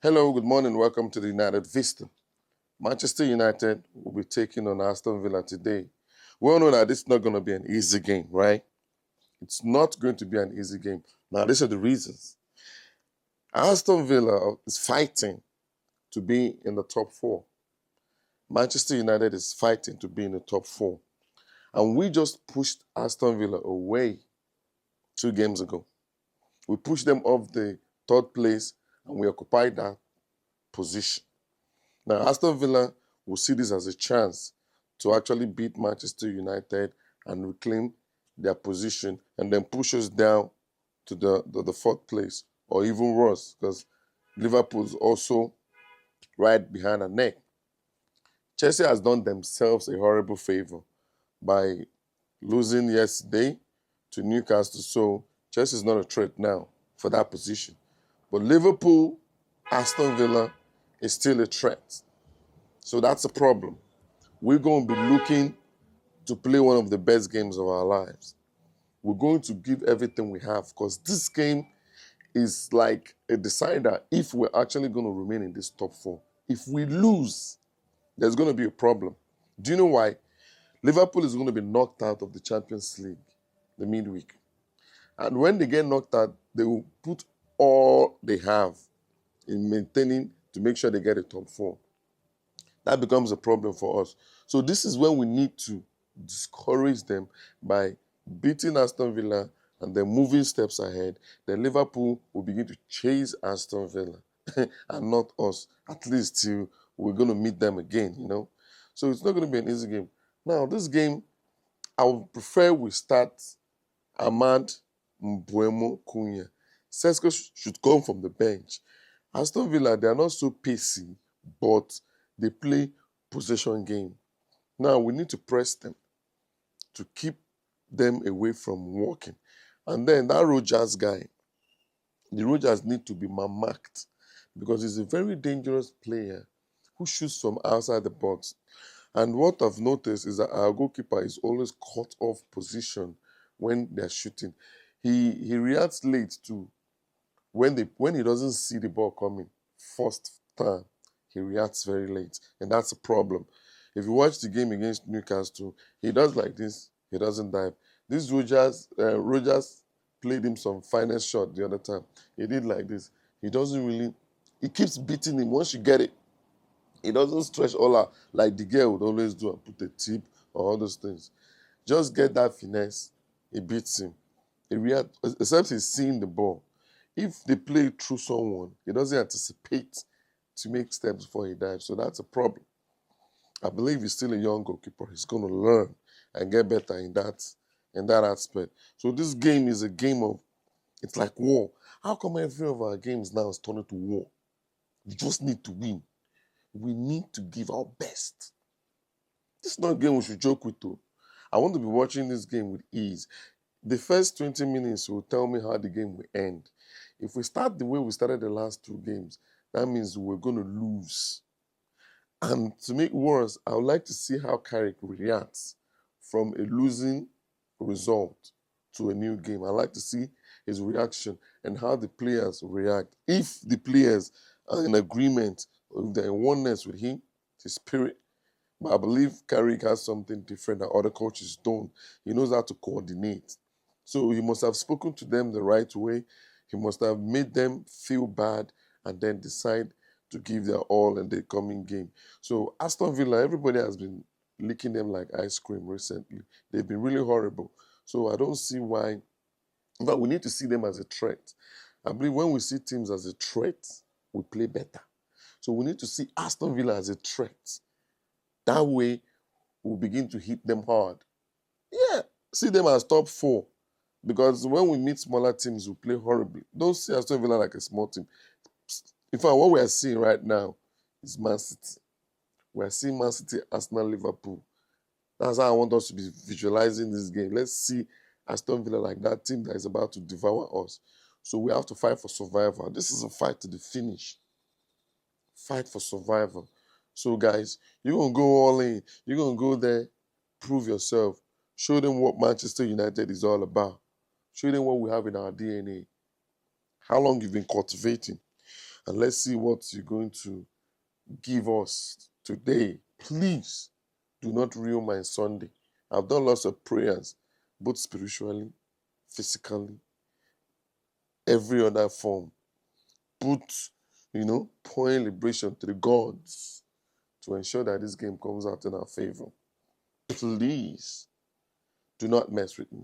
Hello, good morning. Welcome to the United Vista. Manchester United will be taking on Aston Villa today. We all know that this is not going to be an easy game, right? It's not going to be an easy game. Now, these are the reasons. Aston Villa is fighting to be in the top four. Manchester United is fighting to be in the top four. And we just pushed Aston Villa away 2 games ago. We pushed them off the third place and we occupied that position. Now, Aston Villa will see this as a chance to actually beat Manchester United and reclaim their position and then push us down to the fourth place, or even worse, because Liverpool's also right behind our neck. Chelsea has done themselves a horrible favor by losing yesterday to Newcastle, so Chelsea is not a threat now for that position. But Liverpool, Aston Villa is still a threat. So that's a problem. We're going to be looking to play one of the best games of our lives. We're going to give everything we have because this game is like a decider if we're actually going to remain in this top four. If we lose, there's going to be a problem. Do you know why? Liverpool is going to be knocked out of the Champions League the midweek. And when they get knocked out, they will put all they have in maintaining to make sure they get a top four. That becomes a problem for us. So this is when we need to discourage them by beating Aston Villa and then moving steps ahead. Then Liverpool will begin to chase Aston Villa and not us, at least till we're going to meet them again, So it's not going to be an easy game. Now, this game, I would prefer we start Ahmad Mbuemo Cunha. Sesko should come from the bench. Aston Villa, they are not so pacey, but they play possession game. Now, we need to press them to keep them away from walking. And then that Rogers guy, the Rogers need to be marked because he's a very dangerous player who shoots from outside the box. And what I've noticed is that our goalkeeper is always caught off position when they're shooting. He reacts late to when he doesn't see the ball coming first time. He reacts very late, and that's a problem. If you watch the game against Newcastle, he does like this. He doesn't dive. This Rogers played him some finest shot the other time. He did like this. He doesn't really. He keeps beating him. Once you get it, he doesn't stretch all out like the girl would always do and put a tip or all those things. Just get that finesse. He beats him. He reacts, except he's seeing the ball. If they play through someone, he doesn't anticipate to make steps before he dives. So that's a problem. I believe he's still a young goalkeeper. He's going to learn and get better in that aspect. So this game is a game of, it's like war. How come every of our games now is turned into war? We just need to win. We need to give our best. This is not a game we should joke with, though. I want to be watching this game with ease. The first 20 minutes will tell me how the game will end. If we start the way we started the last 2 games, that means we're going to lose. And to make worse, I would like to see how Carrick reacts from a losing result to a new game. I'd like to see his reaction and how the players react. If the players are in agreement, or if they're in oneness with him, his spirit. But I believe Carrick has something different that other coaches don't. He knows how to coordinate. So he must have spoken to them the right way. He must have made them feel bad and then decide to give their all in the coming game. So Aston Villa, everybody has been licking them like ice cream recently. They've been really horrible. So I don't see why. But we need to see them as a threat. I believe when we see teams as a threat, we play better. So we need to see Aston Villa as a threat. That way, we'll begin to hit them hard. Yeah, see them as top four. Because when we meet smaller teams, we play horribly. Don't see Aston Villa like a small team. In fact, what we are seeing right now is Man City. We are seeing Man City, Arsenal, Liverpool. That's how I want us to be visualizing this game. Let's see Aston Villa like that team that is about to devour us. So we have to fight for survival. This is a fight to the finish. Fight for survival. So guys, you're going to go all in. You're going to go there, prove yourself. Show them what Manchester United is all about. Show them what we have in our DNA. How long you've been cultivating. And let's see what you're going to give us today. Please do not ruin my Sunday. I've done lots of prayers, both spiritually, physically, every other form. Put, pouring liberation to the gods to ensure that this game comes out in our favor. Please do not mess with me.